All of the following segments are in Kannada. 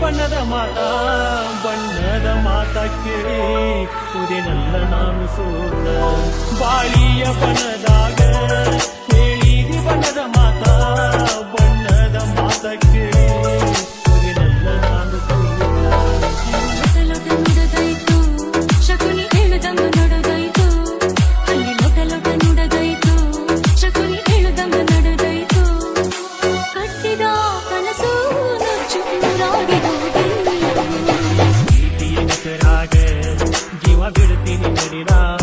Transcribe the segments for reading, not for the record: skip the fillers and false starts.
ಬಣ್ಣದ ಮಾತ ಕೇಳಿ ಕುದಿನಲ್ಲ ನಾನು ಸೋತ ಬಾಳಿಯ ಬಣ್ಣದಾಗ ಕೇಳಿದಿ ಬಣ್ಣದ ಮಾತ ಕೇಳಿ ಕುದಿನಲ್ಲ ನಾನು ಸೋತ ನುಡದಾಯ್ತು ಶಕುನಿ ಹೇಳುದಮ್ಮ ನಡೆದಾಯ್ತು ಅಲ್ಲಿ ಲೊಟ ನುಡದಾಯ್ತು ಶಕುನಿ ಹೇಳುದಮ್ಮ ನಡೆದಾಯ್ತು ಕಟ್ಟಿದ ಕನಸು ನುಚ್ಚು ನೂರಾಗಿ ಹೆಸರಾಗ ಜೀವ ಬಿಡ್ತೀನಿ ನಡಿರಾಗ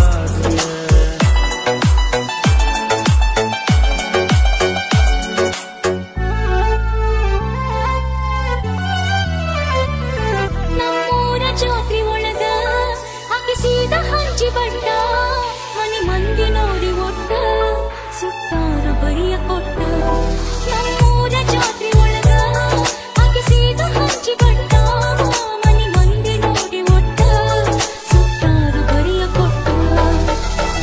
ನಮ್ಮೂರ ಜಾತ್ರೆ ಒಳಗ ಹಾಕಿಸಿದ ಹಂಚಿ ಬಟ್ಟ ಮನೆ ಮಂದಿ ನೋಡಿ ಒಟ್ಟ ಸುತ್ತಾರ ಬರಿಯ ಕೊಟ್ಟ ನಮ್ಮೂರ ಜಾತ್ರೆ ಒಳಗ ಹಾಕಿಸಿದ ಹಂಚಿ ಬಟ್ಟ ಮನೆ ಮಂದಿ ನೋಡಿ ಒಟ್ಟ ಸುತ್ತಾರ ಬರಿಯ ಕೊಟ್ಟ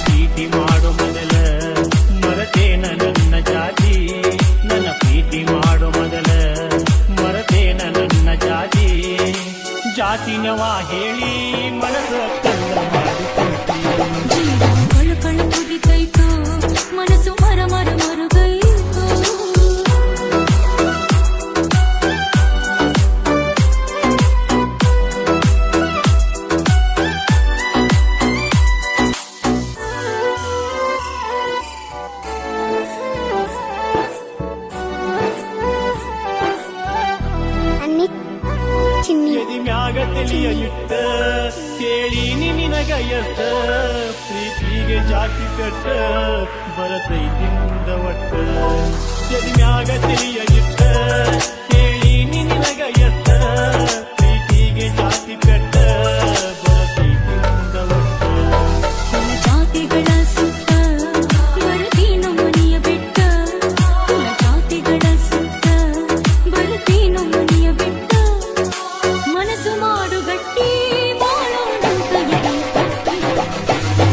ಪ್ರೀತಿ ಮಾಡೋ ಮೊದಲ ಮರತೇನ ನನ್ನ ಜಾತಿ ನನ್ನ ಪ್ರೀತಿ ಮಾಡೋ ಮೊದಲ ಮರತೇನ ನನ್ನ ಜಾತಿನವ ಹೇಳಿ ಮನಸ ಕಲ್ಲ ಮಾಡಿಕೊಂಡಿ ಜೀವ ಕಳು ಕುದಿತೈತು ಮನಸ್ಸು ಮರ ಮರುಗೈತು ಎದಿ ಮ್ಯಾಗ ತಿಳಿಯ ಇಟ್ಟ ಕೇಳಿ ನಿನಗ ಎಷ್ಟ ಪ್ರೀತಿಗೆ ಜಾತಿ ಕಟ್ಟ ಬರತೈತಿ ಮುಂದ ಒಟ್ಟ ಎದಿ ಮ್ಯಾಗ ತಿಳಿಯ ಇಟ್ಟ ಕೇಳಿ ನಿನಗ ಎಷ್ಟ ಪ್ರೀತಿಗೆ ಜಾತಿ ಕಟ್ಟ ಬರತೈತಿ ಮುಂದ ಒಟ್ಟ ಕುಲ ಜಾತಿಗಳ ಸುತ್ತ ಬರುತ್ತೀನು ಮನೆಯ ಬೆಟ್ಟ ಕುಲ ಜಾತಿಗಳ ಸುತ್ತ ಬರುತ್ತೀನು ಮನೆಯ ಬೆಟ್ಟ ಮನಸ್ಸು ಮಾಡು ಗಟ್ಟಿ ಬಾಳೋಣಂತ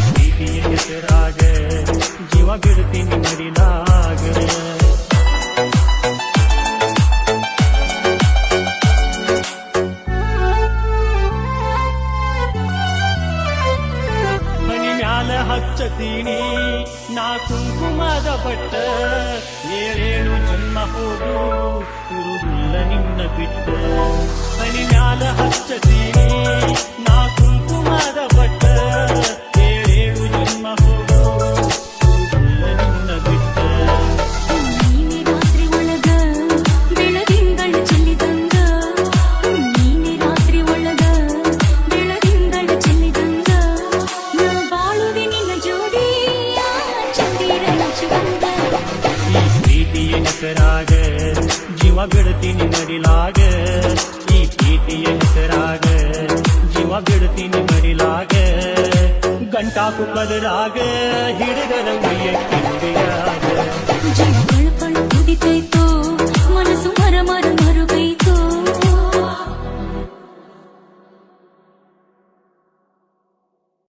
ಪ್ರೀತಿಯ ಹೆಸರಾಗ ಜೀವ ಬಿಡ್ತೀನಿ ಮಡಿಲಾಗ ಮನಿ ಮ್ಯಾಲ ಹಚ್ಚತೀನಿ ನಾ ಕುಂಕುಮದ ಬಟ್ಟ ಏಳೇಳು ಜನ್ಮ ಹೋದು ಇರುವುದಿಲ್ಲ ನಿನ್ನ ಬಿಟ್ಟ ಮನಿ ಮ್ಯಾಲ ಹಚ್ಚತೀನಿ ನಾ ಕುಂಕುಮದ ಬಟ್ಟ ಏಳೇಳು ಜನ್ಮ ಹೋದು ಇರುವುದಿಲ್ಲ ನಿನ್ನ ಬಿಟ್ಟ ನೀನೆ ರಾತ್ರಿ ಒಳಗ ಬೆಳದಿಂಗಳು ಚೆಲ್ಲಿದಂಗ ನೀನೆ ರಾತ್ರಿ ಒಳಗ ಬೆಳದಿಂಗಳು ಚೆಲ್ಲಿದಂಗ ನಾ ಬಾಳುವೆ ನಿನ್ನ ಜೋಡಿ ಚಂದಿರ ನಚ್ಚುವಂಗ ಈ ಪ್ರೀತಿಯ ಹೆಸರಾಗ ಜೀವ ಬಿಡ್ತೀನಿ ಮಡಿಲಾಗ ಈ ಪ್ರೀತಿಯ ಹೆಸರಾಗ ಜೀವ ಬಿಡ್ತೀನಿ ಮಡಿಲಾಗ ಗಂಟಾಕು ಕದರಾಗ ಹಿಡಿದರ ಉಯ್ಯ ಕಿಂಡಿಯಾಗ ಜೀವ